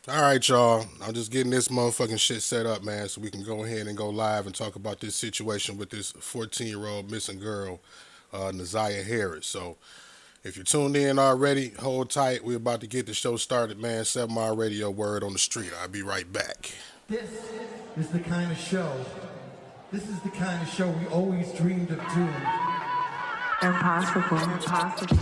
All right, y'all. I'm just getting this motherfucking shit set up, man, so we can go ahead and go live and talk about this situation with this 14-year-old missing girl, Naziah Harris. So, if you're tuned in already, hold tight. We're about to get the show started, man. 7 Mile Radio, word on the street. I'll be right back. This is the kind of show. This is the kind of show we always dreamed of doing. Impossible. Impossible.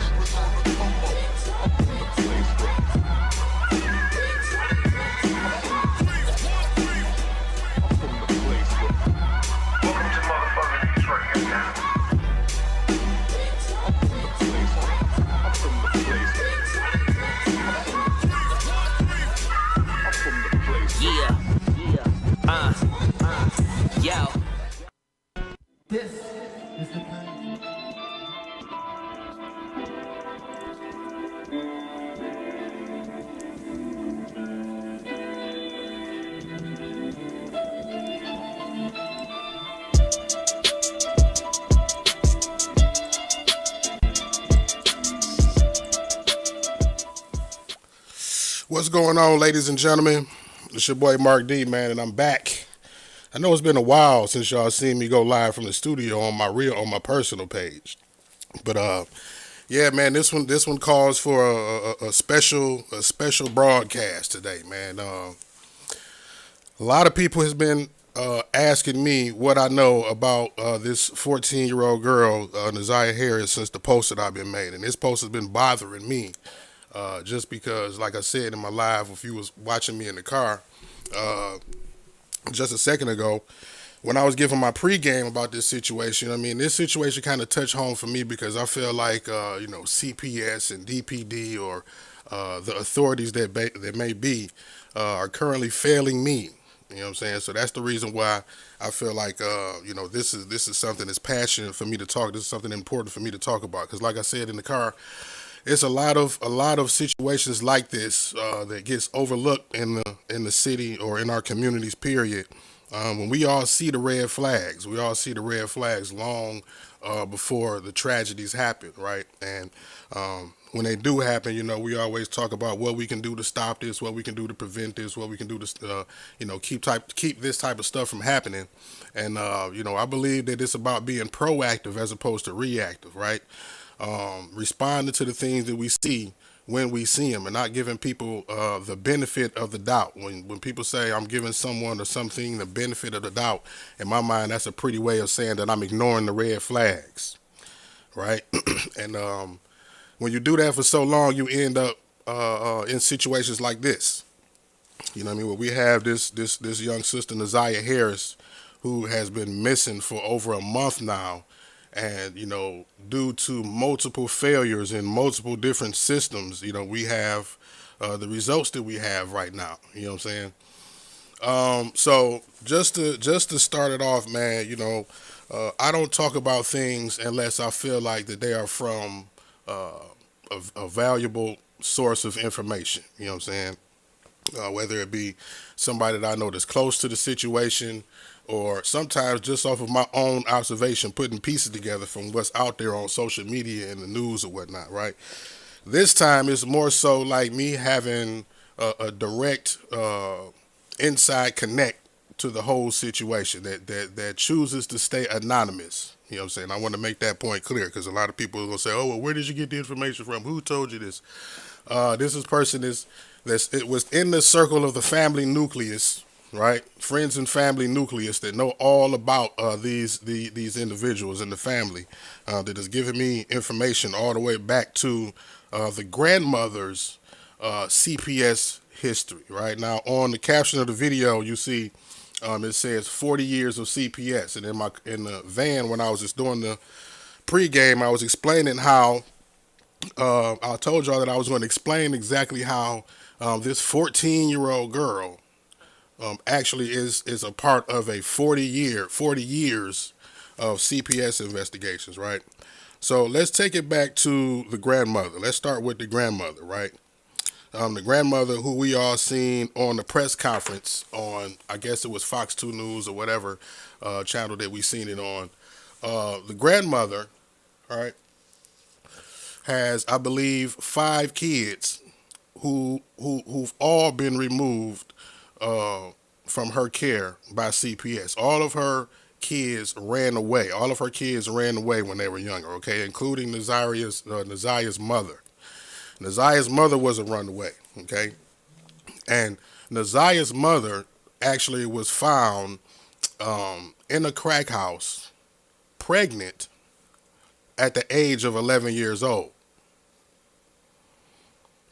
Yo. This is the kind. What's going on, ladies and gentlemen? It's your boy Mark D, man, and I'm back. I know it's been a while since y'all seen me go live from the studio on my personal page, but yeah, man, this one calls for a special broadcast today, man. A lot of people has been asking me what I know about this 14-year-old girl, Naziah Harris, since the post that I've been made, and this post has been bothering me. Just because, like I said in my live, if you was watching me in the car uh, just a second ago, when I was giving my pregame about this situation, I mean, this situation kind of touched home for me because I feel like, CPS and DPD or the authorities that may be are currently failing me. You know what I'm saying? So that's the reason why I feel like, this is something that's passionate for me to talk. This is something important for me to talk about. Because, like I said in the car, it's a lot of situations like this that gets overlooked in the city or in our communities. Period. When we all see the red flags, we all see the red flags long before the tragedies happen, right? And when they do happen, we always talk about what we can do to stop this, what we can do to prevent this, what we can do to, keep this type of stuff from happening. And I believe that it's about being proactive as opposed to reactive, right? Responding to the things that we see when we see them and not giving people the benefit of the doubt. When people say I'm giving someone or something the benefit of the doubt, in my mind, that's a pretty way of saying that I'm ignoring the red flags, right? And when you do that for so long, you end up in situations like this. You know what I mean? Where we have this young sister, Naziah Harris, who has been missing for over a month now, and due to multiple failures in multiple different systems, we have the results that we have right now. You know what I'm saying? So just to start it off, man, I don't talk about things unless I feel like that they are from uh, a valuable source of information. You know what I'm saying? Whether it be somebody that I know that's close to the situation, or sometimes just off of my own observation, putting pieces together from what's out there on social media and the news or whatnot, right? This time it's more so like me having a direct inside connect to the whole situation that chooses to stay anonymous. You know what I'm saying? I want to make that point clear because a lot of people are going to say, oh, well, where did you get the information from? Who told you this? This is person is it was in the circle of the family nucleus, right? Friends and family nucleus that know all about these individuals in the family that has given me information all the way back to the grandmother's CPS history. Right now, on the caption of the video, you see it says 40 years of CPS, and in the van when I was just doing the pregame, I was explaining how I told y'all that I was going to explain exactly how this 14-year-old girl actually is a part of a 40 years of CPS investigations, right? So let's take it back to the grandmother. Let's start with the grandmother, right? The grandmother who we all seen on the press conference on, I guess it was Fox 2 News or whatever channel that we seen it on. The grandmother, all right, has, I believe, 5 kids who've all been removed from her care by CPS. All of her kids ran away. All of her kids ran away when they were younger. Okay, including Nazaya's mother. Nazaya's mother was a runaway. Okay, and Nazaya's mother actually was found in a crack house, pregnant at the age of 11 years old.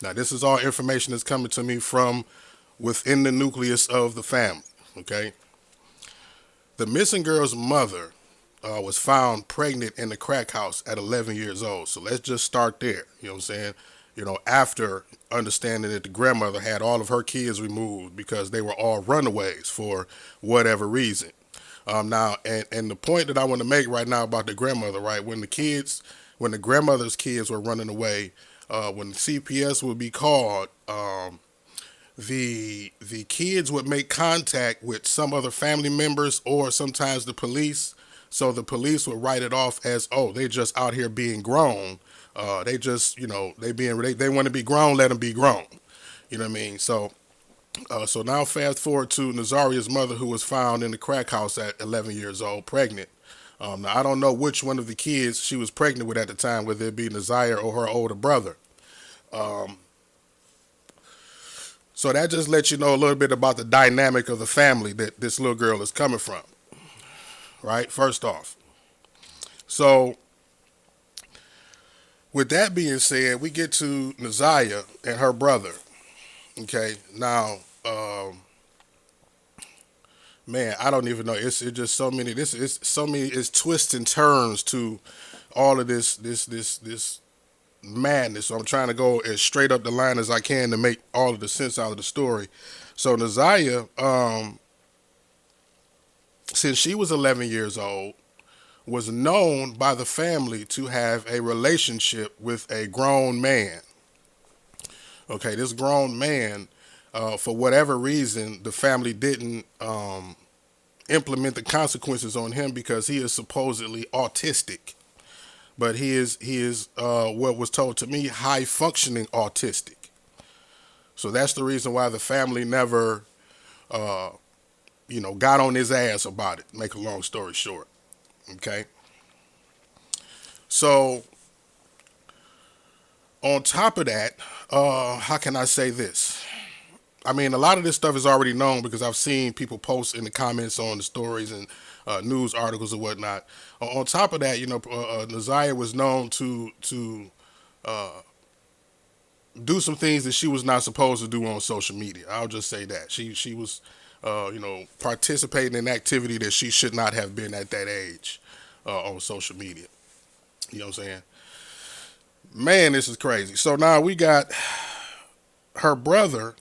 Now, this is all information that's coming to me from within the nucleus of the family. Okay, the missing girl's mother was found pregnant in the crack house at 11 years old. So let's just start there. You know what I'm saying? After understanding that the grandmother had all of her kids removed because they were all runaways for whatever reason. Now, and the point that I want to make right now about the grandmother, right? When the grandmother's kids were running away, when the CPS would be called, the kids would make contact with some other family members or sometimes the police. So the police would write it off as, oh, they just out here being grown. They just, they want to be grown, let them be grown. You know what I mean? So now fast forward to Nazaria's mother, who was found in the crack house at 11 years old, pregnant. Now I don't know which one of the kids she was pregnant with at the time, whether it be Nazaria or her older brother. So that just lets you know a little bit about the dynamic of the family that this little girl is coming from, right? First off. So with that being said, we get to Nazaya and her brother. Okay, now, man, I don't even know. It's just so many. It's twists and turns to all of this madness. So I'm trying to go as straight up the line as I can to make all of the sense out of the story. So Nazaya, since she was 11 years old, was known by the family to have a relationship with a grown man. Okay, this grown man, for whatever reason, the family didn't implement the consequences on him because he is supposedly autistic. But he is what was told to me, high functioning autistic. So that's the reason why the family never, got on his ass about it. Make a long story short. Okay. So on top of that, how can I say this? I mean, a lot of this stuff is already known because I've seen people post in the comments on the stories and news articles and whatnot. On top of that, Nazaya was known to do some things that she was not supposed to do on social media. I'll just say that she was, participating in activity that she should not have been at that age on social media. You know what I'm saying? Man, this is crazy. So now we got her brother,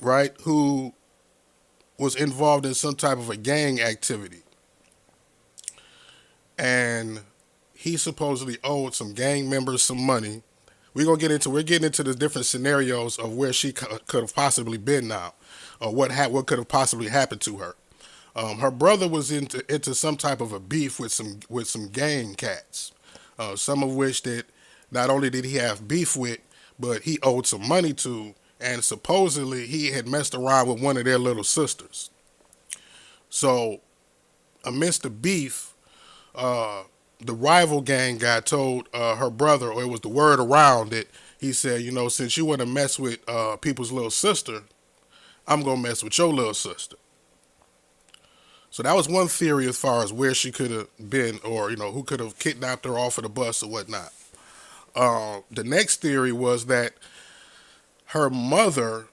right, who was involved in some type of a gang activity. And he supposedly owed some gang members some money. We're getting into the different scenarios of where she could have possibly been now, or what could have possibly happened to her. Her brother was into some type of a beef with some gang cats, some of which that not only did he have beef with, but he owed some money to, and supposedly he had messed around with one of their little sisters. So amidst the beef, the rival gang guy told her brother, or it was the word around it, he said, since you want to mess with people's little sister, I'm going to mess with your little sister. So that was one theory as far as where she could have been, or, who could have kidnapped her off of the bus or whatnot. The next theory was that her mother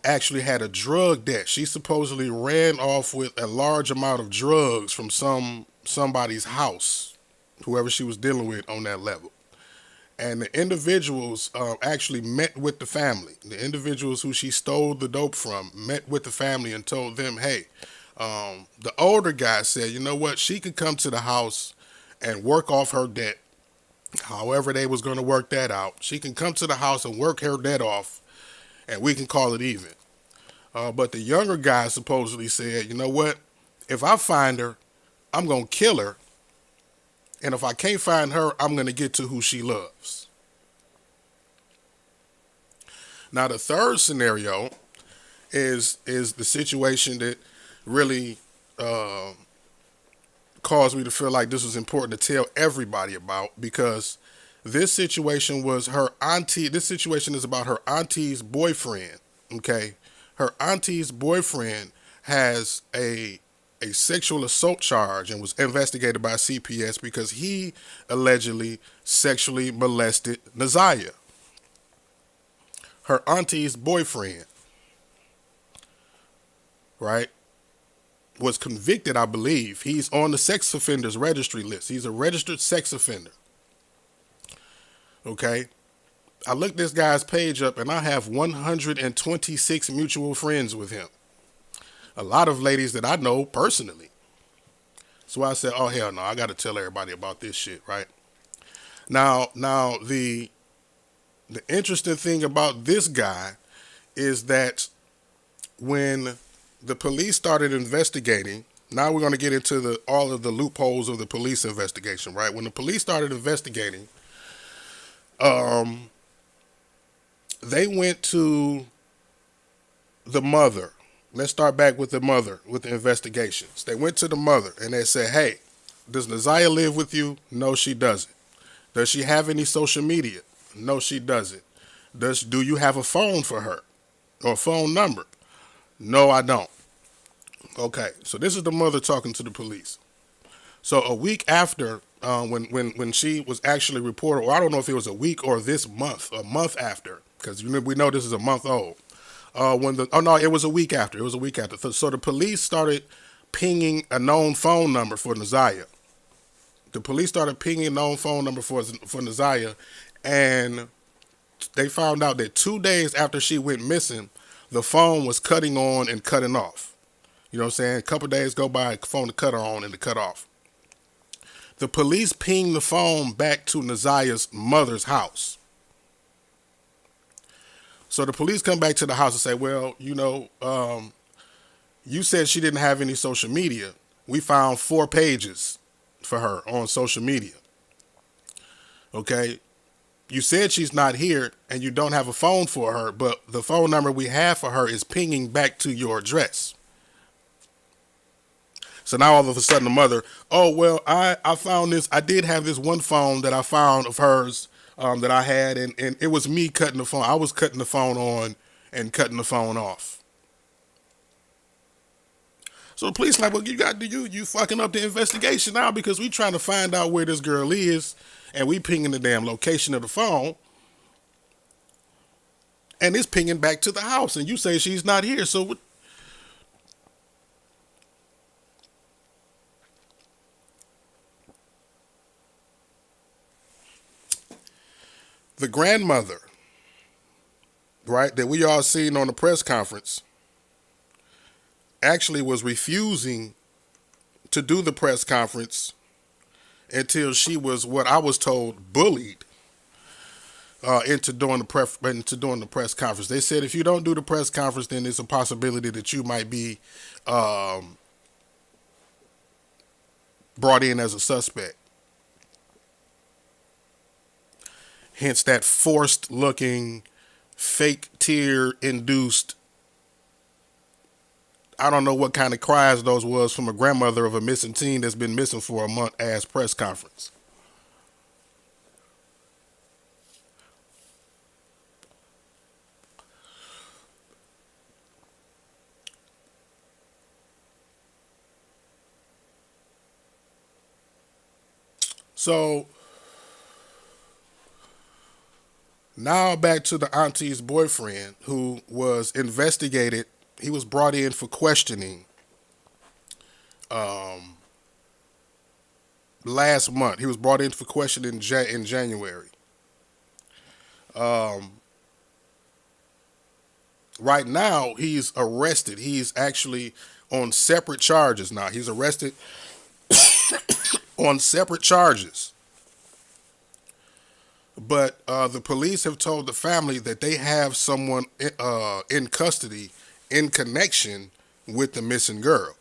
actually had a drug debt. She supposedly ran off with a large amount of drugs from somebody's house, whoever she was dealing with on that level. And the individuals actually met with the family. The individuals who she stole the dope from met with the family and told them, hey, the older guy said, you know what, she could come to the house and work off her debt. However they was going to work that out. She can come to the house and work her debt off, and we can call it even. But the younger guy supposedly said, you know what, if I find her, I'm going to kill her. And if I can't find her, I'm going to get to who she loves. Now the third scenario is the situation that really caused me to feel like this was important to tell everybody about, because this situation was her auntie. This situation is about her auntie's boyfriend. Okay, her auntie's boyfriend has a sexual assault charge and was investigated by CPS because he allegedly sexually molested Naziah, her auntie's boyfriend. Right? Was convicted, I believe. He's on the sex offenders registry list. He's a registered sex offender. Okay? I looked this guy's page up and I have 126 mutual friends with him. A lot of ladies that I know personally. So I said, oh hell no, I gotta tell everybody about this shit, right? Now the interesting thing about this guy is that when the police started investigating, now we're going to get into all of the loopholes of the police investigation, right? When the police started investigating, they went to the mother. Let's start back with the mother, with the investigations. They went to the mother and they said, hey, does Naziah live with you? No, she doesn't. Does she have any social media? No, she doesn't. Do you have a phone for her or a phone number? No, I don't. Okay, so this is the mother talking to the police. So a week after, when she was actually reported, or I don't know if it was a week or this month, a month after, because we know this is a month old. It was a week after. It was a week after. So the police started pinging a known phone number for Naziah. The police started pinging a known phone number for Naziah, and they found out that 2 days after she went missing, the phone was cutting on and cutting off. You know what I'm saying? A couple days go by, phone to cut on and to cut off. The police pinged the phone back to Naziah's mother's house. So the police come back to the house and say, well, you said she didn't have any social media. We found 4 pages for her on social media. Okay? You said she's not here and you don't have a phone for her, but the phone number we have for her is pinging back to your address. So now all of a sudden the mother, oh, well, I found this. I did have this one phone that I found of hers that I had, and it was me cutting the phone. I was cutting the phone on and cutting the phone off. So the police like, well, you fucking up the investigation now, because we trying to find out where this girl is, and we pinging the damn location of the phone, and it's pinging back to the house, and you say she's not here. So what? The grandmother, right, that we all seen on the press conference, actually was refusing to do the press conference until she was, what I was told, bullied into doing the press conference. They said if you don't do the press conference, then there's a possibility that you might be brought in as a suspect. Hence that forced looking, fake tear induced, I don't know what kind of cries those was from a grandmother of a missing teen that's been missing for a month ass press conference. So now back to the auntie's boyfriend, who was investigated. He was brought in for questioning last month. He was brought in for questioning in January. Right now, he's arrested. He's actually on separate charges now. He's arrested on separate charges. But the police have told the family that they have someone in custody in connection with the missing girl.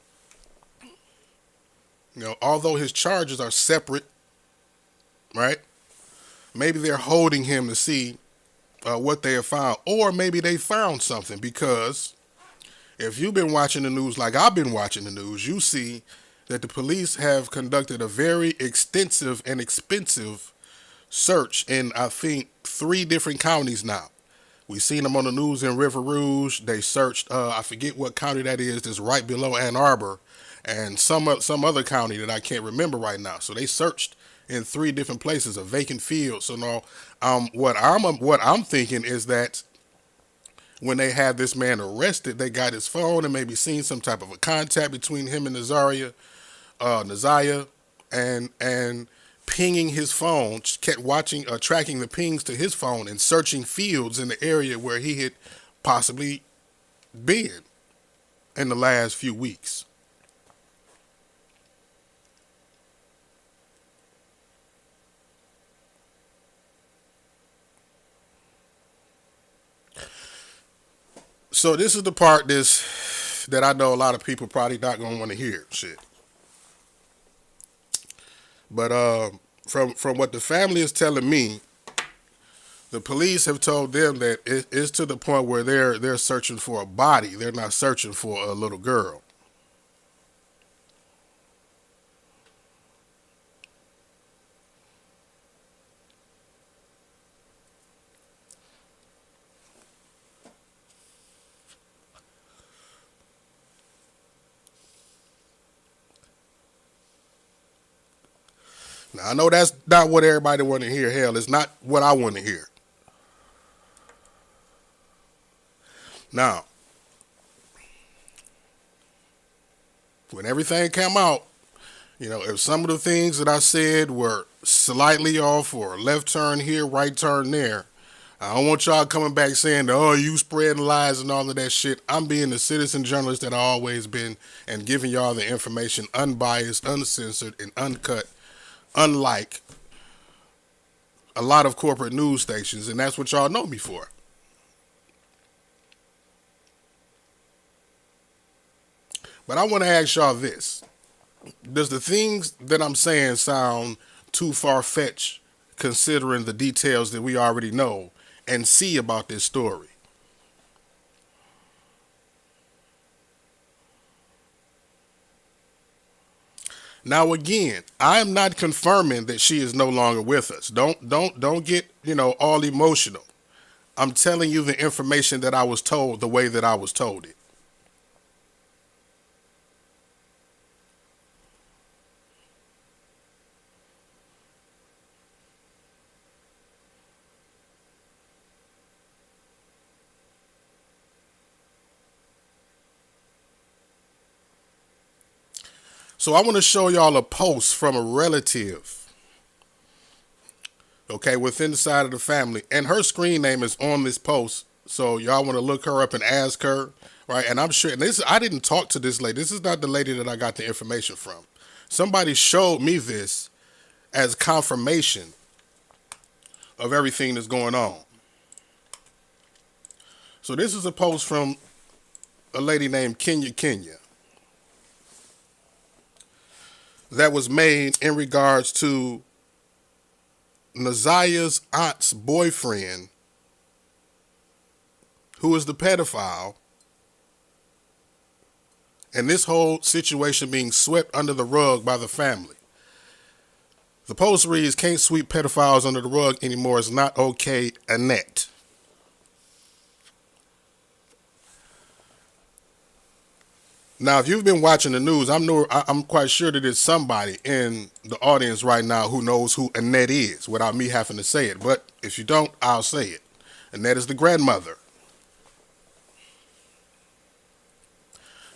Although his charges are separate, right? Maybe they're holding him to see what they have found, or maybe they found something. Because if you've been watching the news like I've been watching the news, you see that the police have conducted a very extensive and expensive search in, I think, 3 different counties now. We seen them on the news in River Rouge. They searched, I forget what county that is, that's right below Ann Arbor, and some other county that I can't remember right now. So they searched in 3 different places, a vacant field. So now, what I'm thinking is that when they had this man arrested, they got his phone and maybe seen some type of a contact between him and Naziah, and pinging his phone, kept watching, tracking the pings to his phone and searching fields in the area where he had possibly been in the last few weeks. So this is the part that I know a lot of people probably not gonna want to hear. Shit. But from what the family is telling me, the police have told them that it's to the point where they're searching for a body. They're not searching for a little girl. Now I know that's not what everybody want to hear. Hell, it's not what I want to hear. Now, when everything came out, if some of the things that I said were slightly off or left turn here, right turn there, I don't want y'all coming back saying, oh, you spreading lies and all of that shit. I'm being the citizen journalist that I've always been and giving y'all the information unbiased, uncensored, and uncut, unlike a lot of corporate news stations, and that's what y'all know me for. But I want to ask y'all this. Does the things that I'm saying sound too far-fetched considering the details that we already know and see about this story? Now again, I am not confirming that she is no longer with us. Don't get, all emotional. I'm telling you the information that I was told the way that I was told it. So I want to show y'all a post from a relative, okay, within the side of the family. And her screen name is on this post. So y'all want to look her up and ask her, right? And I'm sure, and I didn't talk to this lady. This is not the lady that I got the information from. Somebody showed me this as confirmation of everything that's going on. So this is a post from a lady named Kenya that was made in regards to Naziah's aunt's boyfriend, who is the pedophile, and this whole situation being swept under the rug by the family. The post reads, "Can't sweep pedophiles under the rug anymore. It's not okay, Annette." Now, if you've been watching the news, I'm quite sure that there's somebody in the audience right now who knows who Annette is without me having to say it. But if you don't, I'll say it. Annette is the grandmother.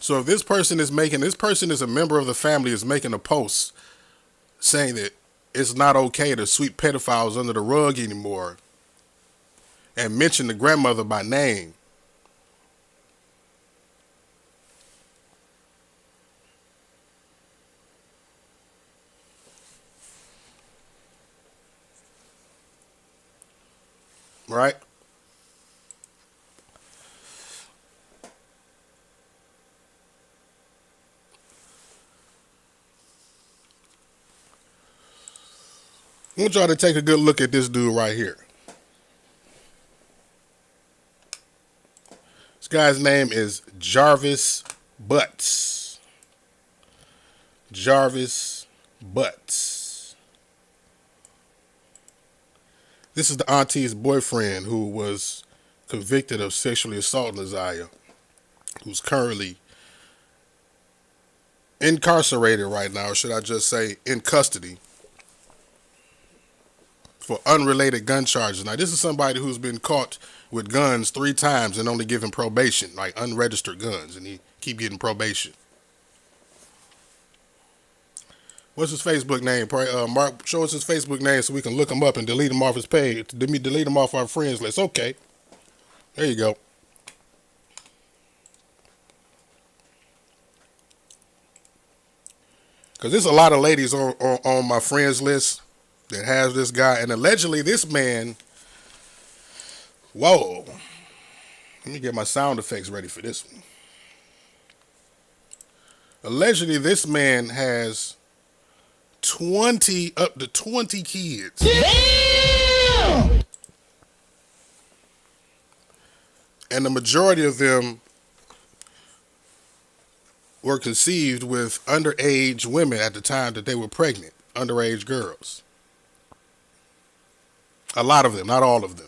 So if this person is a member of the family, is making a post saying that it's not okay to sweep pedophiles under the rug anymore and mention the grandmother by name, right? I want y'all to take a good look at this dude right here. This guy's name is Jarvis Butts. Jarvis Butts. This is the auntie's boyfriend who was convicted of sexually assaulting Isaiah, who's currently incarcerated right now, or should I just say in custody, for unrelated gun charges. Now, this is somebody who's been caught with guns 3 times and only given probation, like unregistered guns, and he keep getting probation. What's his Facebook name? Mark, show us his Facebook name so we can look him up and delete him off his page. Delete him off our friends list. Okay. There you go. Because there's a lot of ladies on my friends list that has this guy. And allegedly this man... Whoa. Let me get my sound effects ready for this one. Allegedly this man has up to 20 kids. Damn! And the majority of them were conceived with underage women at the time that they were pregnant, underage girls. A lot of them, not all of them.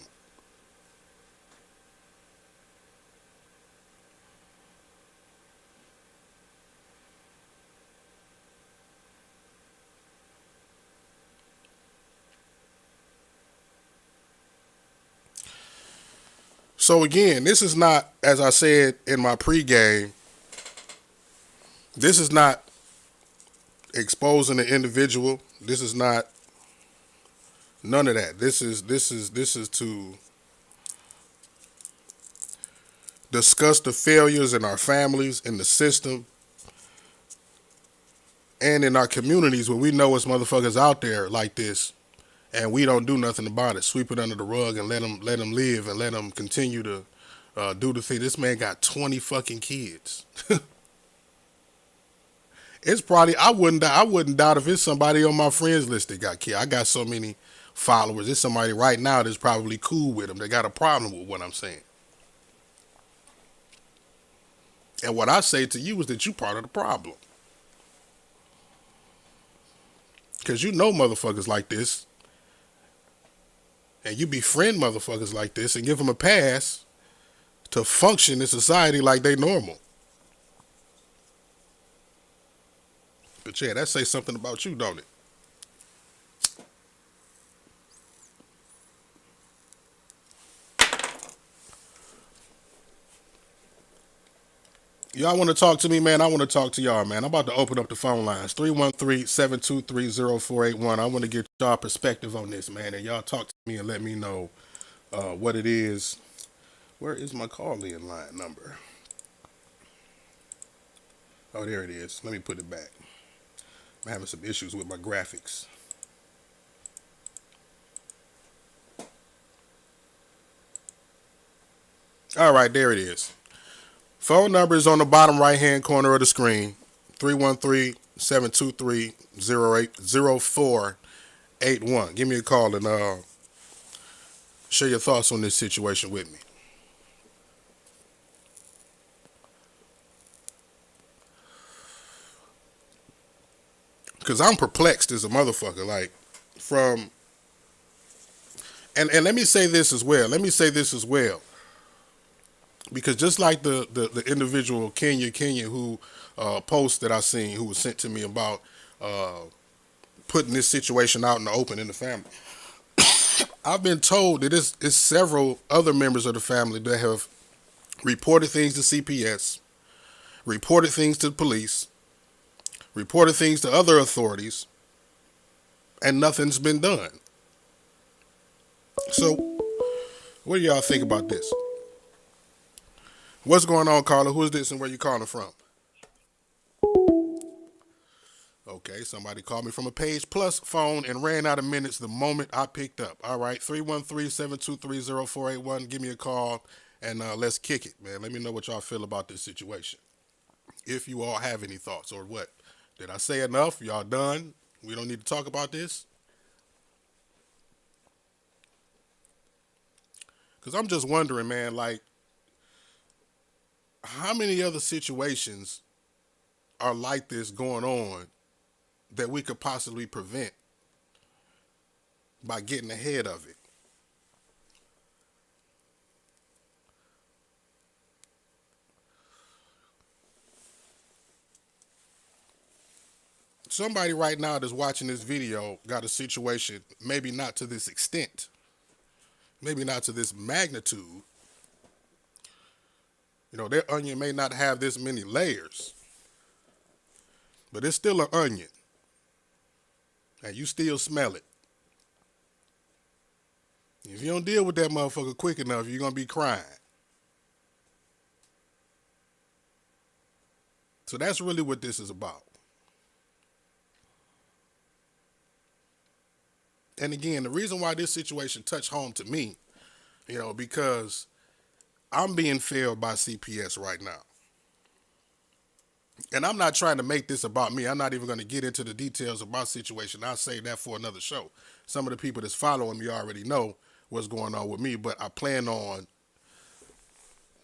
So again, this is not, as I said in my pregame, this is not exposing the individual. This is not none of that. This is to discuss the failures in our families, in the system, and in our communities where we know it's motherfuckers out there like this, and we don't do nothing about it. Sweep it under the rug and let them live and let them continue to do the thing. This man got 20 fucking kids. It's probably, I wouldn't doubt if it's somebody on my friends list that got kids. I got so many followers. It's somebody right now that's probably cool with them. They got a problem with what I'm saying. And what I say to you is that you part of the problem. Because you know motherfuckers like this. And you befriend motherfuckers like this and give them a pass to function in society like they normal. But yeah, that says something about you, don't it? Y'all want to talk to me, man? I want to talk to y'all, man. I'm about to open up the phone lines. 313-723-0481. I want to get y'all perspective on this, man. And y'all talk to me and let me know what it is. Where is my call-in line number? Oh, there it is. Let me put it back. I'm having some issues with my graphics. All right, there it is. Phone number is on the bottom right-hand corner of the screen. 313-723-0481. Give me a call and share your thoughts on this situation with me. Because I'm perplexed as a motherfucker. Like, from... And let me say this as well. Because just like the individual Kenya who post that I seen, who was sent to me about putting this situation out in the open in the family, I've been told that it's several other members of the family that have reported things to CPS, reported things to the police, reported things to other authorities, and nothing's been done. So, what do y'all think about this? What's going on, caller? Who is this and where you calling from? Okay, somebody called me from a Page Plus phone and ran out of minutes the moment I picked up. All right, 313-723-0481. Give me a call and let's kick it, man. Let me know what y'all feel about this situation. If you all have any thoughts or what. Did I say enough? Y'all done? We don't need to talk about this? Because I'm just wondering, man, like, how many other situations are like this going on that we could possibly prevent by getting ahead of it? Somebody right now that's watching this video got a situation, maybe not to this extent, maybe not to this magnitude. Their onion may not have this many layers, but it's still an onion, and you still smell it. If you don't deal with that motherfucker quick enough, you're gonna be crying. So that's really what this is about. And again, the reason why this situation touched home to me, because I'm being failed by CPS right now. And I'm not trying to make this about me. I'm not even going to get into the details of my situation. I'll save that for another show. Some of the people that's following me already know what's going on with me, but I plan on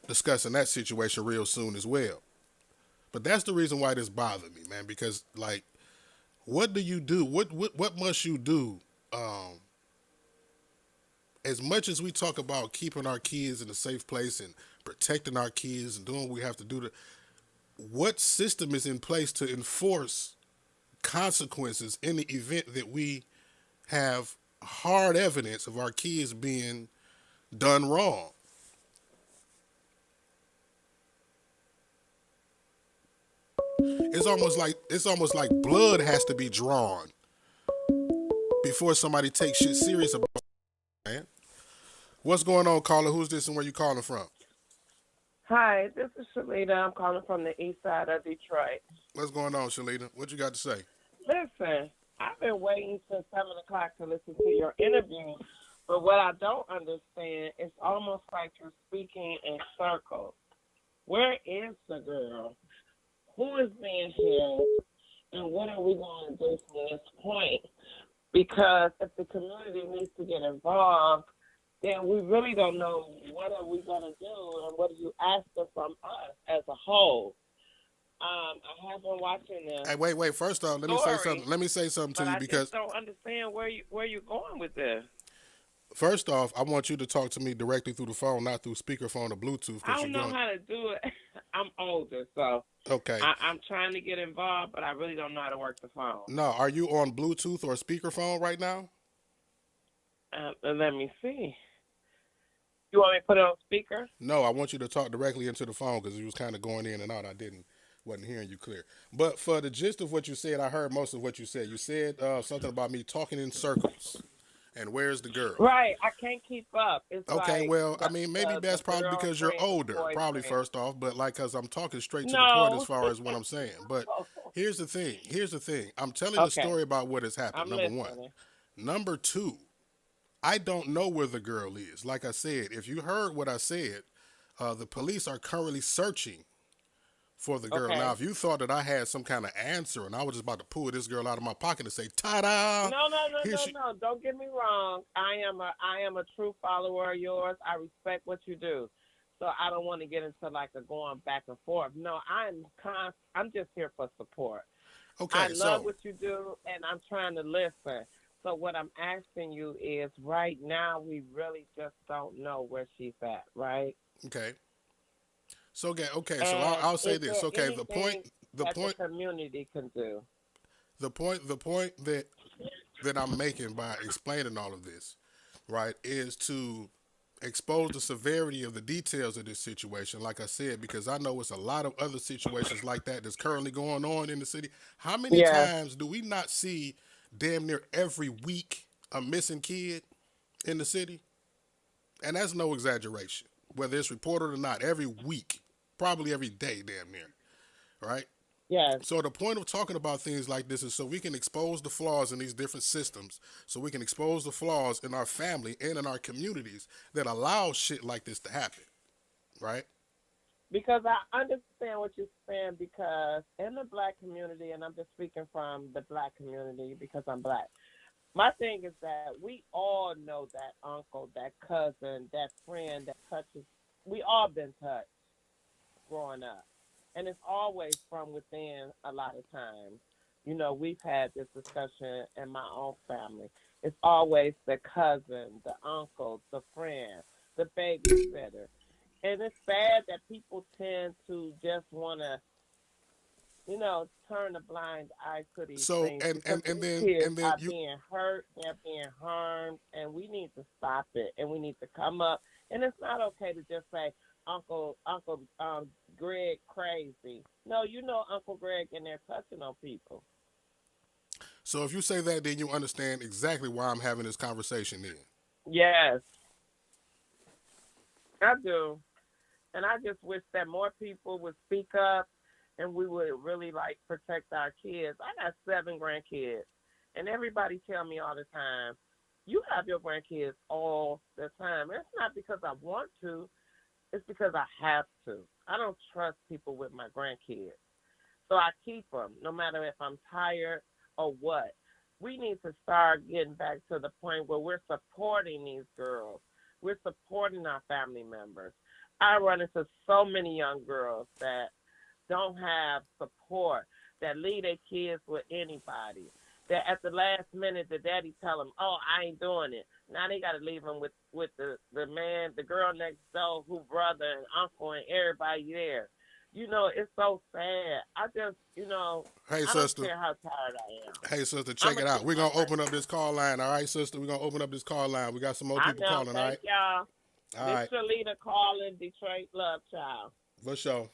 discussing that situation real soon as well. But that's the reason why this bothered me, man, because like, what do you do? What must you do? As much as we talk about keeping our kids in a safe place and protecting our kids and doing what we have to do, what system is in place to enforce consequences in the event that we have hard evidence of our kids being done wrong? It's almost like blood has to be drawn before somebody takes shit serious about it, man. What's going on, caller? Who's this and where you calling from? Hi, this is Shalita. I'm calling from the east side of Detroit. What's going on, Shalita? What you got to say? Listen, I've been waiting since 7 o'clock to listen to your interview, but what I don't understand is almost like you're speaking in circles. Where is the girl? Who is being held? And what are we going to do from this point? Because if the community needs to get involved, then we really don't know what are we going to do and what are you asking from us as a whole. I have been watching this. Hey, wait. First off, let me say something. Let me say something to But you I because just don't understand where you're going with this. first off, I want you to talk to me directly through the phone, not through speakerphone or Bluetooth. I Because don't you're know doing how to do it. I'm older, so okay. I'm trying to get involved, but I really don't know how to work the phone. No, are you on Bluetooth or speakerphone right now? Let me see. You want me to put it on speaker? No, I want you to talk directly into the phone because you was kind of going in and out. Wasn't hearing you clear. But for the gist of what you said, I heard most of what you said. You said something about me talking in circles. And where's the girl? Right. I can't keep up. It's Okay, like well, I mean, maybe that's the probably because you're girlfriend, the older, probably boyfriend. first off, but like, because I'm talking straight to the point as No. far as what I'm saying. But here's the thing. I'm telling the Okay. story about what has happened, I'm number listening. one. Number two, I don't know where the girl is. Like I said, if you heard what I said, the police are currently searching for the girl. Now, Okay. if you thought that I had some kind of answer and I was just about to pull this girl out of my pocket and say, "Ta-da!" No, no, no, Here no, she. no. Don't get me wrong. I am a true follower of yours. I respect what you do. So I don't want to get into like a going back and forth. No, I'm just here for support. I Okay, love so what you do and I'm trying to listen. So what I'm asking you is right now we really just don't know where she's at, right? okay, okay. So I'll, And I'll say is this. there Okay, the point, anything the that the point, community can do? the point that I'm making by explaining all of this, right, is to expose the severity of the details of this situation. Like I said, because I know it's a lot of other situations like that that's currently going on in the city. How many Yes. times do we not see damn near every week a missing kid in the city? And that's no exaggeration. Whether it's reported or not, every week, probably every day, damn near, right? Yes. So the point of talking about things like this is so we can expose the flaws in these different systems, so we can expose the flaws in our family and in our communities that allow shit like this to happen, right? Because I understand what you're saying because in the black community, and I'm just speaking from the black community because I'm black, my thing is that we all know that uncle, that cousin, that friend that touches, we all been touched. growing up. And it's always from within a lot of times. You know, we've had this discussion in my own family. It's always the cousin, the uncle, the friend, the babysitter. And it's bad that people tend to just want to, turn a blind eye to these So things and because and and these then kids and then are you being hurt, they're being harmed, and we need to stop it. And we need to come up. And it's not okay to just say Uncle Greg crazy. No, Uncle Greg in there touching on people. so if you say that, then you understand exactly why I'm having this conversation. Then Yes, I do. And I just wish that more people would speak up and we would really like protect our kids. I got 7 grandkids, and everybody tell me all the time, you have your grandkids all the time. And it's not because I want to, it's because I have to. I don't trust people with my grandkids. So I keep them no matter if I'm tired or what. We need to start getting back to the point where we're supporting these girls. We're supporting our family members. I run into so many young girls that don't have support, that leave their kids with anybody. That at the last minute, the daddy tell them, "Oh, I ain't doing it." Now they got to leave them with the man, the girl next door, who brother and uncle and everybody there. It's so sad. I just, hey I don't sister, care how tired I am. hey sister, I'm check gonna it out. keep We're my gonna open up this call line. All right, sister, we're gonna open up this call line. We got some more I people know. calling. All Thank right, y'all. all This right, Shalita calling Detroit Love Child. for sure.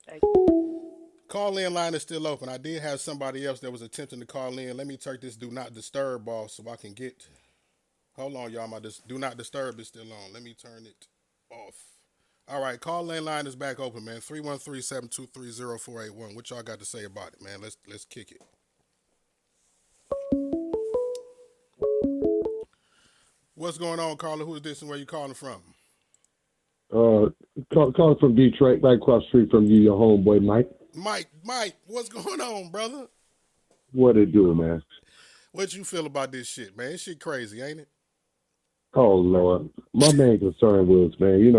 Thank you. Call in line is still open. I did have somebody else that was attempting to call in. Let me turn this do not disturb off so I can get. Hold on, y'all. My do not disturb is still on. Let me turn it off. All right, call in line is back open, man. 313-723-0481. What y'all got to say about it, man? Let's kick it. What's going on, Carla? Who is this and where you calling from? Uh, calling from Detroit, right across the street from you, your homeboy Mike. Mike, what's going on, brother? What it do, man? What you feel about this shit, man? This shit crazy, ain't it? Oh Lord, my main concern was, man,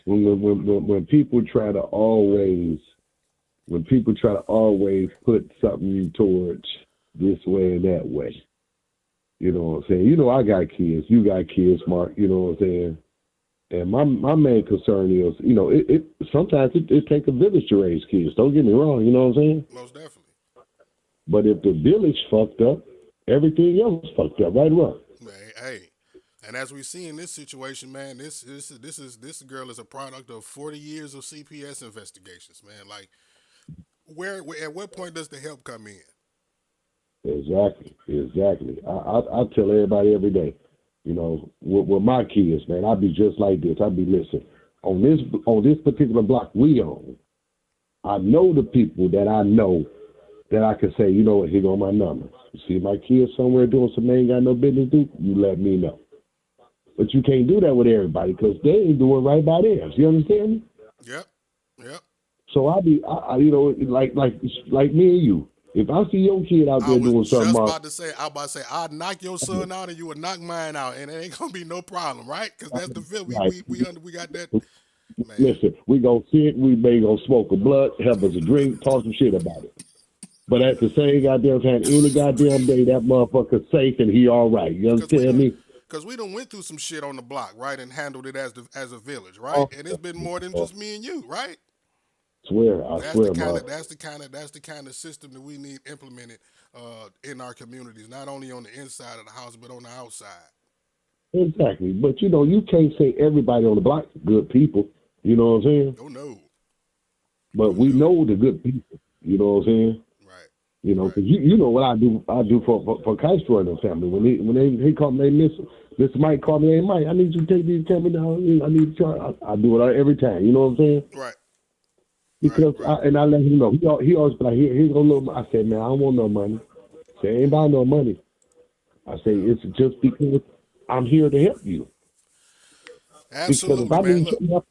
when people try to always, put something towards this way and that way, you know what I'm saying? I got kids, you got kids, Mark. You know what I'm saying? And my main concern is, it sometimes it takes a village to raise kids. Don't get me wrong, you know what I'm saying? Most definitely. But if the village fucked up, everything else fucked up, right or wrong. Hey, and as we see in this situation, man, this girl is a product of 40 years of CPS investigations, man. Like, where at what point does the help come in? Exactly. I tell everybody every day, with my kids, man, I be just like this. I be listening on this particular block we own. I know the people that I know that I can say, you know what, here go my number. You see my kids somewhere doing something they ain't got no business do, you let me know. But you can't do that with everybody because they ain't doing right by theirs. You understand me? Yep. So like me and you. If I see your kid out I there was doing something just wrong, about to say, I'll knock your son out and you will knock mine out, and it ain't gonna be no problem, right? Because that's the feel right. we got that, man. Listen, we gonna sit, we may gonna smoke a blunt, have us a drink, talk some shit about it. But at the same goddamn time, any goddamn day that motherfucker's safe and he all right. You understand me? Because we done went through some shit on the block, right, and handled it as a village, right? Oh, And it's been more than just me and you, right? I swear, man. That's the kind of system that we need implemented in our communities, not only on the inside of the house but on the outside. Exactly. But you can't say everybody on the block is good people. You know what I'm saying? Oh no. But we know the good people. You know what I'm saying? Right. Because you know what I do for Castro and the family. When they call me, they miss Mike call me, hey Mike, I need you to take these cameras down. I need to try. I do it every time. You know what I'm saying? Right. Because right. I let him know. He always be like, here's a little. I said, man, I don't want no money. I said, ain't about no money. I say it's just because I'm here to help you. Because if Absolutely, I man. need Look. something help,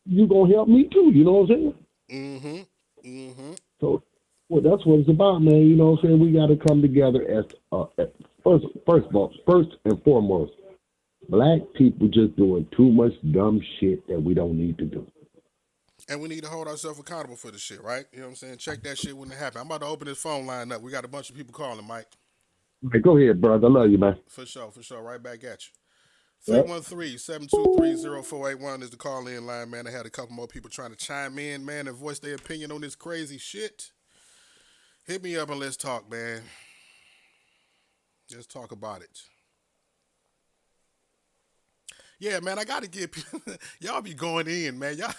you gonna help me too. You know what I'm saying? So, well, that's what it's about, man. You know what I'm saying? We got to come together as first and foremost. Black people just doing too much dumb shit that we don't need to do. And we need to hold ourselves accountable for the shit, right? You know what I'm saying? Check that shit when it happens. I'm about to open this phone line up. We got a bunch of people calling, Mike. Hey, go ahead, brother. I love you, man. For sure, for sure. Right back at you. Yep. 313-723-0481 is the call in line, man. I had a couple more people trying to chime in, man, and voice their opinion on this crazy shit. Hit me up and let's talk, man. Let's talk about it. Yeah, man, I gotta give people, y'all be going in, man. Y'all,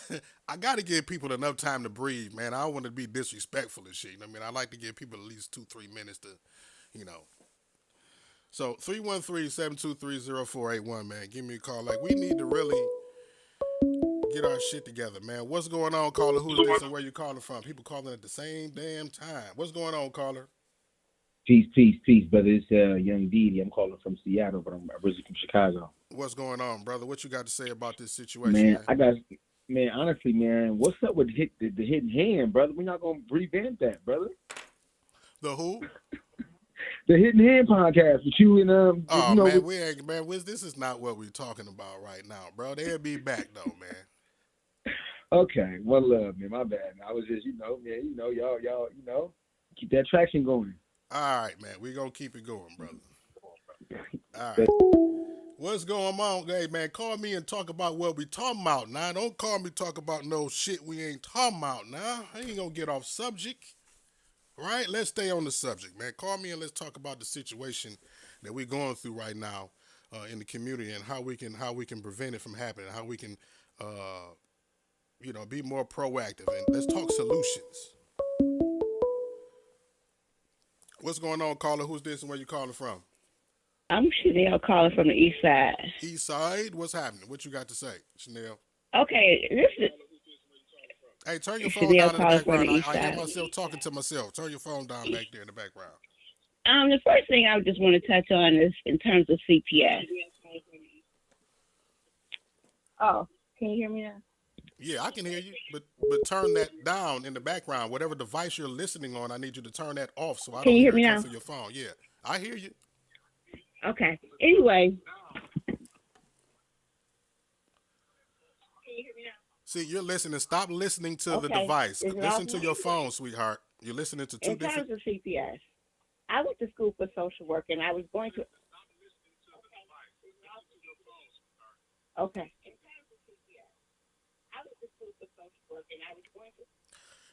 I gotta give people enough time to breathe, man. I don't want to be disrespectful and shit. You know what I mean, I like to give people at least 2-3 minutes to, you know. So 313-723-0481, man. Give me a call. Like we need to really get our shit together, man. What's going on, caller? Who's this and where you calling from? People calling at the same damn time. What's going on, caller? Peace, peace, peace, brother. It's Young Didi. I'm calling from Seattle, but I'm originally from Chicago. What's going on, brother? What you got to say about this situation, Man, man? honestly, man, what's up with the hidden hand, brother? We're not gonna revamp that, brother. The who? The Hidden Hand podcast with you and Oh you know, man, we ain't man. This is not what we're talking about right now, bro. They'll be back though, man. okay, one love, man. My bad. I was just, man, y'all, keep that traction going. All right, man. We gonna keep it going, brother. All right. What's going on, hey man? Call me and talk about what we talking about now. Don't call me talk about no shit we ain't talking about now. I ain't gonna get off subject. Right? Let's stay on the subject, man. Call me and let's talk about the situation that we're going through right now in the community and how we can prevent it from happening. How we can be more proactive and let's talk solutions. What's going on, caller? Who's this and where you calling from? I'm Chanel calling from the east side. East side. What's happening? What you got to say, Chanel? Okay, this is Hey, turn your phone Chanel down in the calling from background. the east I hear side. myself talking to myself. Turn your phone down back there in the background. The first thing I just want to touch on is in terms of CPS. Oh, can you hear me now? Yeah, I can hear you, but turn that down in the background. Whatever device you're listening on, I need you to turn that off so I Can don't you hear hear it me come now? through your phone. Yeah, I hear you. Okay. Anyway. See, you're listening. Stop listening to the Okay. device. Is it Listen off to now? your phone, sweetheart. You're listening to two In terms different. of CPS, I went to school for social work and I was going to. Okay.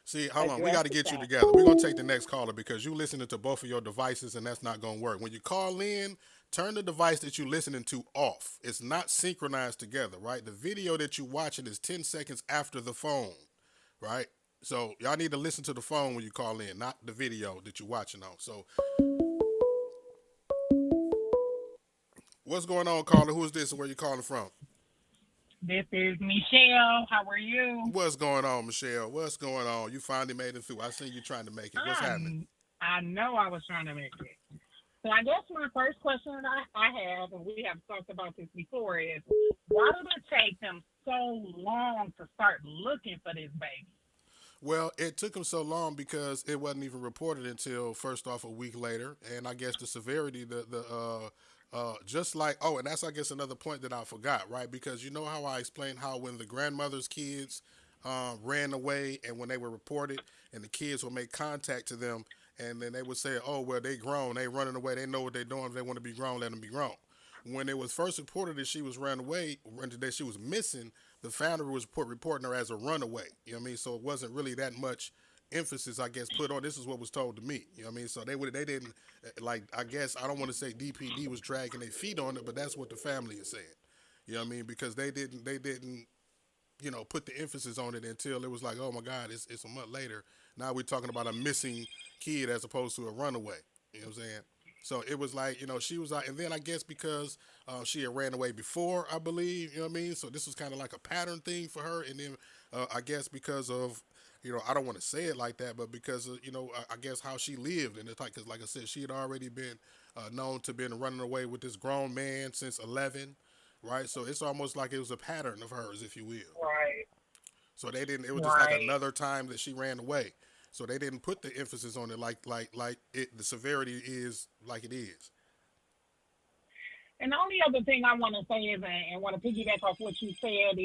See, hold on. We Address got to the get you fact. together. We're going to take the next caller because you listening to both of your devices and that's not going to work. When you call in, turn the device that you're listening to off. It's not synchronized together, right? The video that you're watching is 10 seconds after the phone, right? So y'all need to listen to the phone when you call in, not the video that you're watching on. So what's going on, caller? Who is this and where you calling from? This is Michelle. How are you? What's going on, Michelle? What's going on? You finally made it through. I seen you trying to make it. What's happening? I know I was trying to make it. So I guess my first question that I have, and we have talked about this before, is why did it take them so long to start looking for this baby? Well, it took them so long because it wasn't even reported until first off a week later, and I guess the severity, just like and that's I guess another point that I forgot, right? Because you know how I explained how when the grandmother's kids ran away and when they were reported, and the kids would make contact to them, and then they would say, "Oh, well, they grown, they running away, they know what they're doing. If they want to be grown, let them be grown." When it was first reported that she was ran away, that she was missing, the family was reporting her as a runaway. You know what I mean? So it wasn't really that much emphasis, I guess, put on. This is what was told to me. You know what I mean? So they didn't like. I guess I don't want to say DPD was dragging their feet on it, but that's what the family is saying. You know what I mean? Because they didn't put the emphasis on it until it was like, oh my God, it's a month later. Now we're talking about a missing kid as opposed to a runaway. You know what I'm saying? So it was like, she was like, and then I guess because she had ran away before, I believe, you know what I mean? So this was kind of like a pattern thing for her. And then I guess because of, I don't want to say it like that, but because of, I guess how she lived. And it's like, because like I said, she had already been known to been running away with this grown man since 11, right? So it's almost like it was a pattern of hers, if you will. Right. So they didn't. It was just like Right. another time that she ran away. So they didn't put the emphasis on it like it. The severity is like it is. And the only other thing I want to say is, and want to piggyback off what you said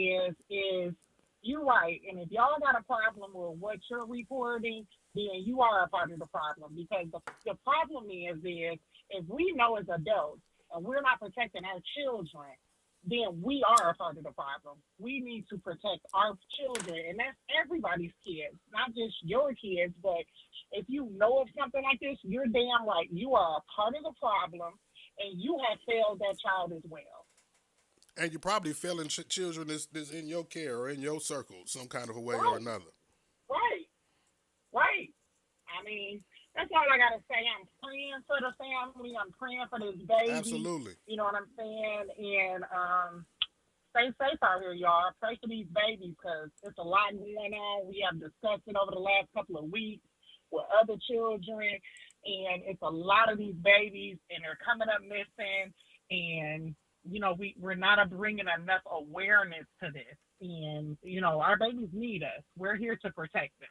is You're right. And if y'all got a problem with what you're reporting, then you are a part of the problem. Because the problem is if we know as adults and we're not protecting our children, then we are a part of the problem. We need to protect our children, and that's everybody's kids, not just your kids. But if you know of something like this, you're damn right. You are a part of the problem, and you have failed that child as well. And you're probably failing children that's in your care or in your circle, some kind of a way or Right, another. right, right. I mean, that's all I gotta say. I'm praying for the family. I'm praying for this baby. Absolutely. You know what I'm saying? And stay safe out here, y'all. Pray for these babies because it's a lot going on. We have discussed it over the last couple of weeks with other children, and it's a lot of these babies, and they're coming up missing. And we're not bringing enough awareness to this. And our babies need us. We're here to protect them.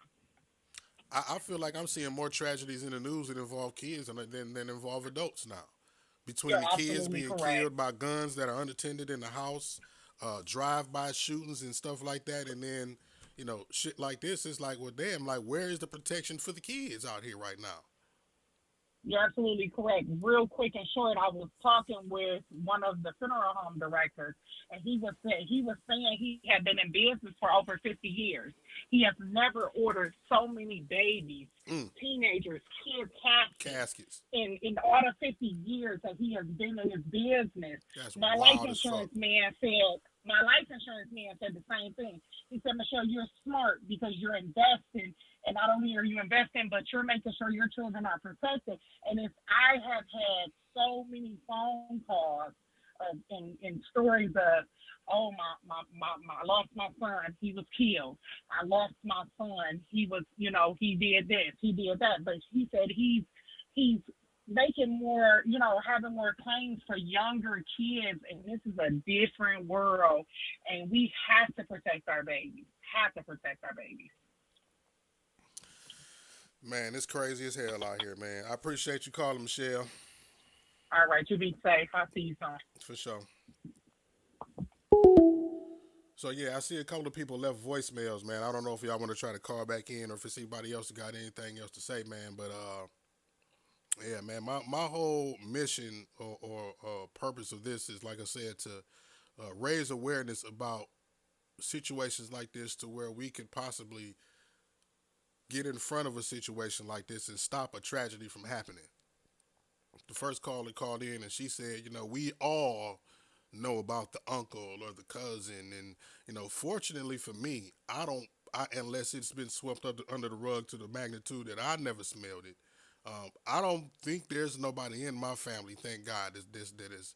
I feel like I'm seeing more tragedies in the news that involve kids than involve adults now. Between You're the kids absolutely being correct. killed by guns that are unattended in the house, drive-by shootings and stuff like that, and then shit like this. It's like, well, damn, like where is the protection for the kids out here right now? You're absolutely correct. Real quick and short, I was talking with one of the funeral home directors, and he was saying he had been in business for over 50 years. He has never ordered so many babies, Mm, teenagers, kids, caskets caskets. in all the 50 years that he has been in his business. That's My life wild as fuck. insurance man said, my life insurance man said the same thing. He said, Michelle, you're smart because you're investing. And not only are you investing, but you're making sure your children are protected. And if I have had so many phone calls and stories of, oh, I lost my son, he was killed. I lost my son, he was, he did this, he did that. But he said he's making more, having more claims for younger kids. And this is a different world. And we have to protect our babies, have to protect our babies. Man, it's crazy as hell out here, man. I appreciate you calling, Michelle, All right, you be safe. I'll see you soon. for sure. So yeah, I see a couple of people left voicemails, man. I don't know if y'all want to try to call back in or if it's anybody else that got anything else to say, man. But yeah, man, my whole mission or purpose of this is, like I said, to raise awareness about situations like this to where we could possibly get in front of a situation like this and stop a tragedy from happening. The first caller called in and she said, we all know about the uncle or the cousin, and fortunately for me, unless it's been swept under the rug to the magnitude that I never smelled it. I don't think there's nobody in my family, thank God, that has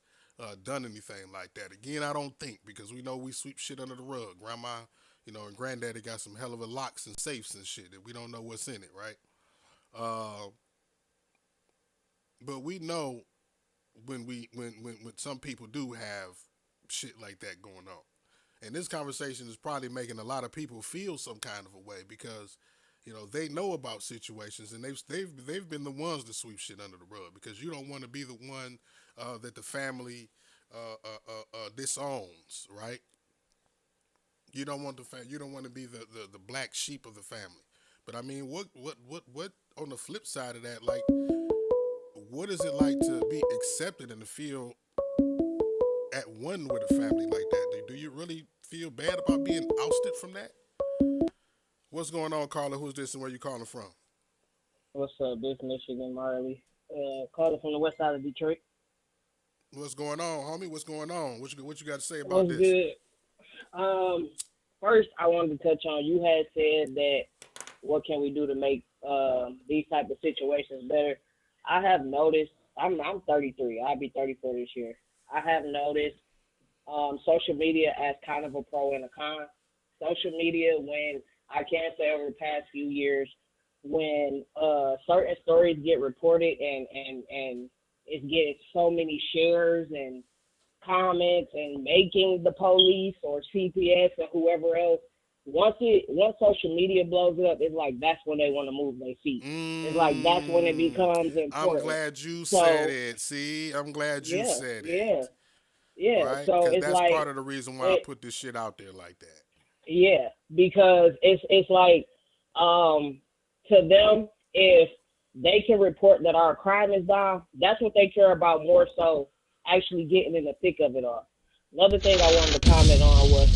done anything like that. Again, I don't think, because we know we sweep shit under the rug. Grandma, and granddaddy got some hell of a locks and safes and shit that we don't know what's in it, right? Uh, but we know when some people do have shit like that going on. And this conversation is probably making a lot of people feel some kind of a way because, they know about situations and they've been the ones to sweep shit under the rug because you don't want to be the one that the family disowns, right? You don't want you don't want to be the black sheep of the family. But I mean, what on the flip side of that, like, what is it like to be accepted and to feel at one with a family like that? Do you really feel bad about being ousted from that? What's going on, Carla? Who's this and where you calling from? What's up, this Michigan Marley? Calling from the west side of Detroit. What's going on, homie? What's going on? What you got to say about What's this? good? First, I wanted to touch on, you had said that what can we do to make these type of situations better. I have noticed, I'm 33, I'll be 34 this year. I have noticed social media as kind of a pro and a con. Social media, when I can say over the past few years, when certain stories get reported and it's getting so many shares and comments and making the police or CPS or whoever else, once social media blows it up, it's like that's when they want to move their feet. It's like that's when it becomes important. I'm glad you said it. See, I'm glad you said it. Yeah. Right? So Because it's that's like part of the reason why I put this shit out there like that. Yeah, because it's like to them, if they can report that our crime is down, that's what they care about more so actually getting in the thick of it all. Another thing I wanted to comment on was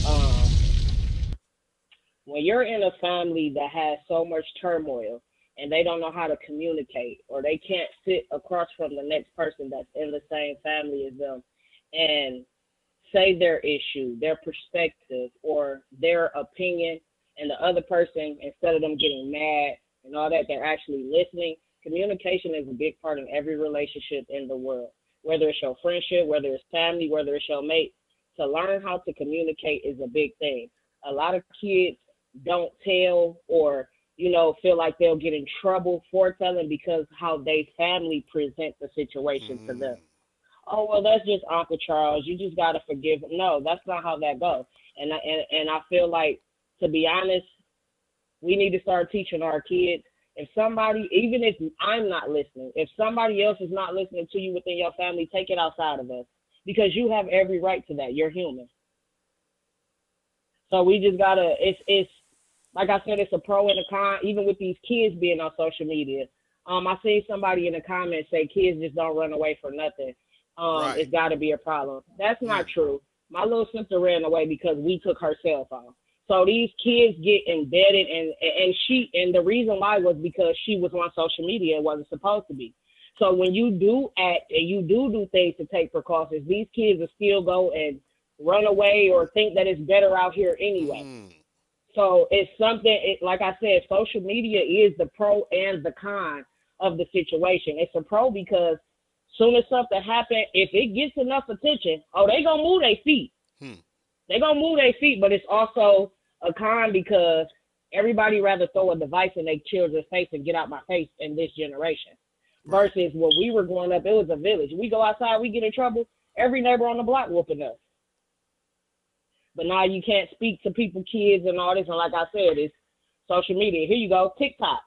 when you're in a family that has so much turmoil and they don't know how to communicate or they can't sit across from the next person that's in the same family as them and say their issue, their perspective, or their opinion, and the other person, instead of them getting mad and all that, they're actually listening. Communication is a big part of every relationship in the world, whether it's your friendship, whether it's family, whether it's your mate. To learn how to communicate is a big thing. A lot of kids don't tell or feel like they'll get in trouble for telling because how they family present the situation to them. Oh well, that's just Uncle Charles. You just gotta forgive him. No, that's not how that goes. And I feel like, to be honest, we need to start teaching our kids. If somebody, even if I'm not listening, if somebody else is not listening to you within your family, take it outside of us because you have every right to that. You're human. So we just gotta. It's like I said, it's a pro and a con. Even with these kids being on social media, I seen somebody in the comments say kids just don't run away for nothing. Right. It's got to be a problem. That's not Mm. true. My little sister ran away because we took her cell phone. So these kids get embedded, and the reason why was because she was on social media and wasn't supposed to be. So when you do act and you do things to take precautions, these kids will still go and run away or think that it's better out here anyway. Mm. So it's something, like I said, social media is the pro and the con of the situation. It's a pro because soon as something happens, if it gets enough attention, oh, they going to move their feet. Hmm. They going to move their feet, but it's also a con because everybody rather throw a device in their children's face and get out my face in this generation. Right. Versus when we were growing up, it was a village. We go outside, we get in trouble, every neighbor on the block whooping us. But now you can't speak to people, kids, and all this. And like I said, it's social media. Here you go, TikTok.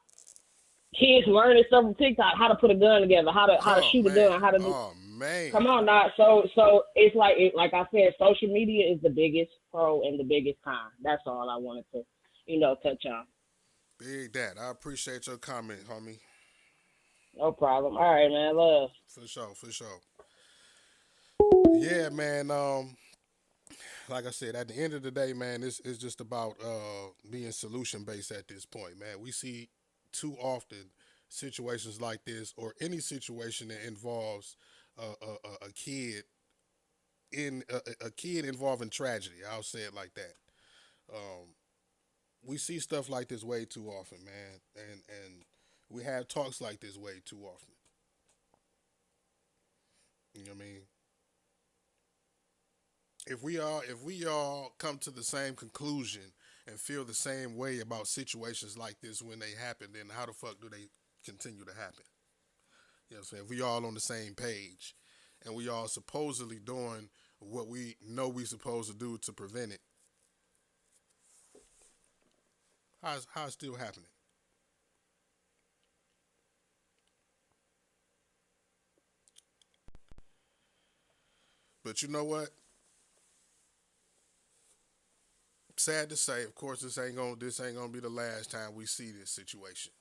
Kids learning stuff from TikTok, how to put a gun together, how to Oh shoot a man. gun, how to do. Oh man. Come on now. So it's like I said, social media is the biggest pro and the biggest con. That's all I wanted to, touch on. Big that. I appreciate your comment, homie. No problem. All right, man. Love. For sure. For sure. Yeah, man. Like I said, at the end of the day, man, it's just about being solution based at this point, man. We see too often situations like this, or any situation that involves a kid in a kid involving tragedy. I'll say it like that. Um, we see stuff like this way too often, man, and we have talks like this way too often. You know what I mean? If we all come to the same conclusion and feel the same way about situations like this when they happen, then how the fuck do they continue to happen? You know what I'm saying? If we all on the same page and we all supposedly doing what we know we supposed to do to prevent it, how's it still happening? But you know what? Sad to say, of course, this ain't gonna be the last time we see this situation.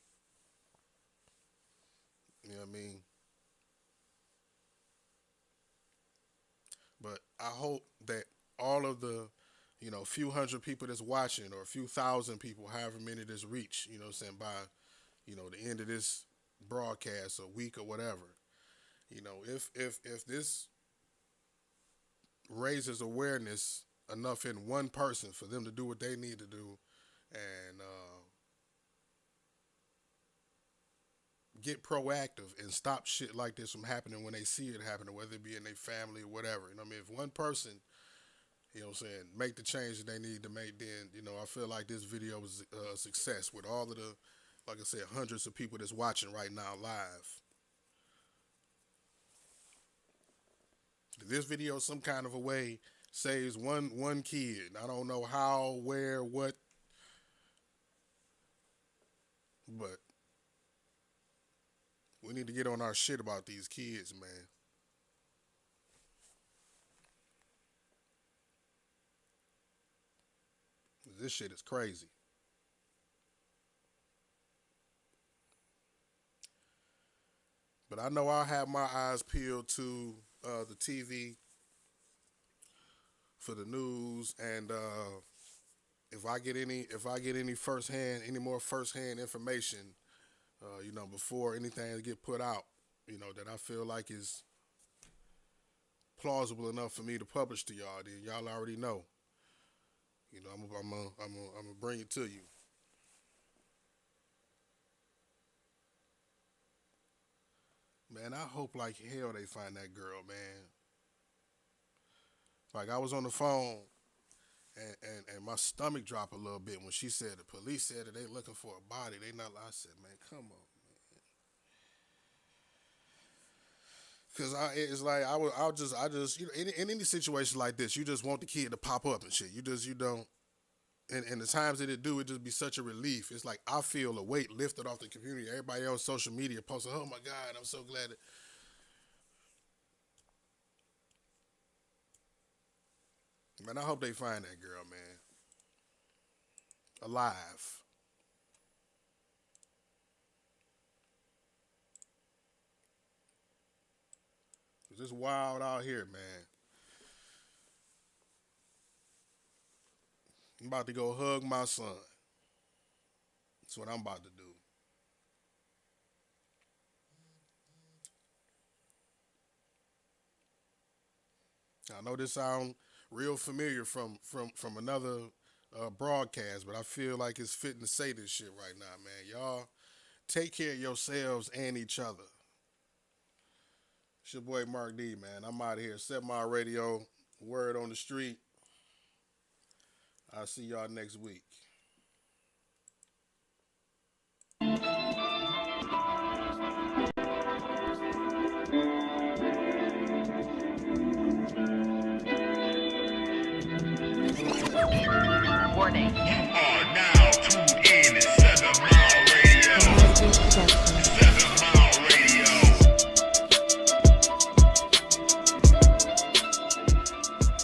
You know what I mean? But I hope that all of the, few hundred people that's watching or a few thousand people, however many this reach, what I'm saying, by, the end of this broadcast or week or whatever, if this raises awareness enough in one person for them to do what they need to do and get proactive and stop shit like this from happening when they see it happening, whether it be in their family or whatever. You know what I mean? If one person, what I'm saying, make the change that they need to make, then, I feel like this video was a success with all of the, like I said, hundreds of people that's watching right now live. If this video some kind of a way saves one kid, I don't know how, where, what, but we need to get on our shit about these kids, man. This shit is crazy. But I know I'll have my eyes peeled to the TV for the news, and if I get any more firsthand information, before anything get put out, that I feel like is plausible enough for me to publish to y'all, then y'all already know. I'm gonna bring it to you. Man, I hope like hell they find that girl, man. Like I was on the phone and my stomach dropped a little bit when she said the police said that they looking for a body. They not. I said, man, come on. Cause it's like I just in any situation like this, you just want the kid to pop up and shit. You don't. And the times that it do, it just be such a relief. It's like I feel a weight lifted off the community. Everybody else, social media posting, oh my God, I'm so glad that. Man, I hope they find that girl, man. Alive. It's just wild out here, man. I'm about to go hug my son. That's what I'm about to do. I know this sounds real familiar from another broadcast, but I feel like it's fitting to say this shit right now, man. Y'all take care of yourselves and each other. It's your boy Mark D, man. I'm out of here. Set My Radio, word on the street. I'll see y'all next week. Warning.